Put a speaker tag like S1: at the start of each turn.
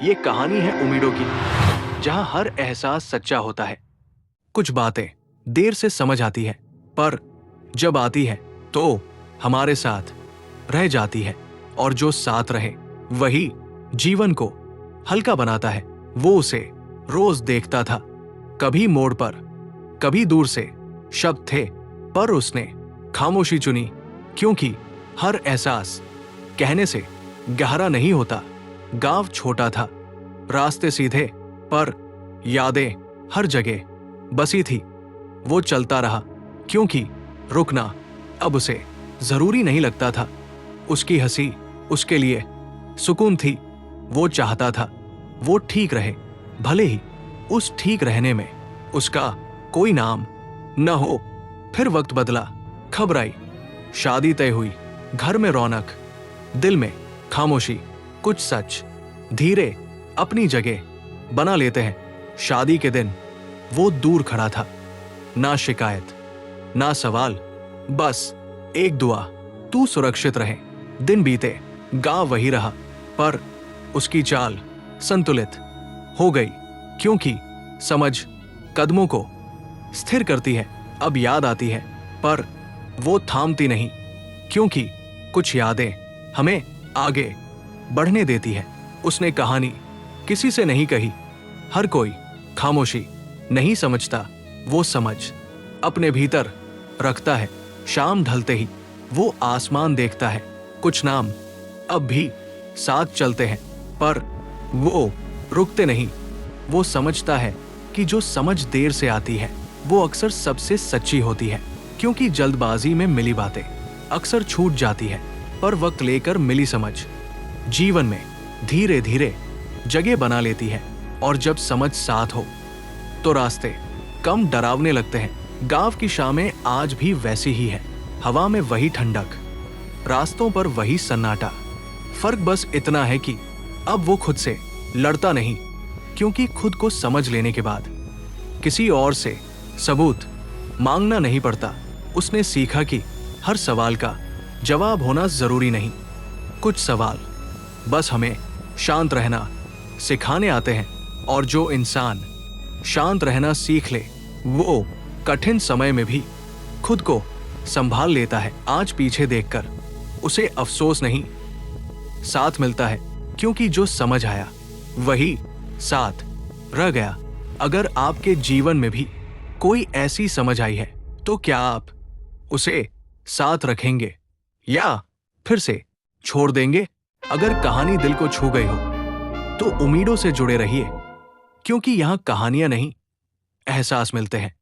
S1: ये कहानी है उम्मीदों की, जहां हर एहसास सच्चा होता है। कुछ बातें देर से समझ आती है, पर जब आती है तो हमारे साथ रह जाती है। और जो साथ रहे वही जीवन को हल्का बनाता है। वो उसे रोज देखता था, कभी मोड़ पर, कभी दूर से। शब्द थे, पर उसने खामोशी चुनी, क्योंकि हर एहसास कहने से गहरा नहीं होता। गांव छोटा था, रास्ते सीधे, पर यादें हर जगह बसी थी। वो चलता रहा, क्योंकि रुकना अब उसे जरूरी नहीं लगता था। उसकी हंसी उसके लिए सुकून थी। वो चाहता था वो ठीक रहे, भले ही उस ठीक रहने में उसका कोई नाम न हो। फिर वक्त बदला, खबर आई, शादी तय हुई, घर में रौनक, दिल में खामोशी। कुछ सच धीरे अपनी जगह बना लेते हैं। शादी के दिन वो दूर खड़ा था, ना शिकायत ना सवाल, बस एक दुआ, तू सुरक्षित रहे। दिन बीते, गांव वही रहा, पर उसकी चाल संतुलित हो गई, क्योंकि समझ कदमों को स्थिर करती है। अब याद आती है, पर वो थामती नहीं, क्योंकि कुछ यादें हमें आगे बढ़ने देती है। उसने कहानी किसी से नहीं कही, हर कोई खामोशी नहीं समझता, वो समझ अपने भीतर रखता है। शाम ढलते ही वो आसमान देखता है। कुछ नाम अब भी साथ चलते हैं, पर वो रुकते नहीं। वो समझता है कि जो समझ देर से आती है वो अक्सर सबसे सच्ची होती है, क्योंकि जल्दबाजी में मिली बातें अक्सर छूट जाती है, पर वक्त लेकर मिली समझ जीवन में धीरे धीरे जगह बना लेती है। और जब समझ साथ हो तो रास्ते कम डरावने लगते हैं। गांव की शामें आज भी वैसी ही है, हवा में वही ठंडक, रास्तों पर वही सन्नाटा। फर्क बस इतना है कि अब वो खुद से लड़ता नहीं, क्योंकि खुद को समझ लेने के बाद किसी और से सबूत मांगना नहीं पड़ता। उसने सीखा कि हर सवाल का जवाब होना जरूरी नहीं। कुछ सवाल बस हमें शांत रहना सिखाने आते हैं, और जो इंसान शांत रहना सीख ले वो कठिन समय में भी खुद को संभाल लेता है। आज पीछे देखकर उसे अफसोस नहीं, साथ मिलता है, क्योंकि जो समझ आया वही साथ रह गया। अगर आपके जीवन में भी कोई ऐसी समझ आई है, तो क्या आप उसे साथ रखेंगे या फिर से छोड़ देंगे? अगर कहानी दिल को छू गई हो तो उम्मीदों से जुड़े रहिए, क्योंकि यहां कहानियां नहीं, एहसास मिलते हैं।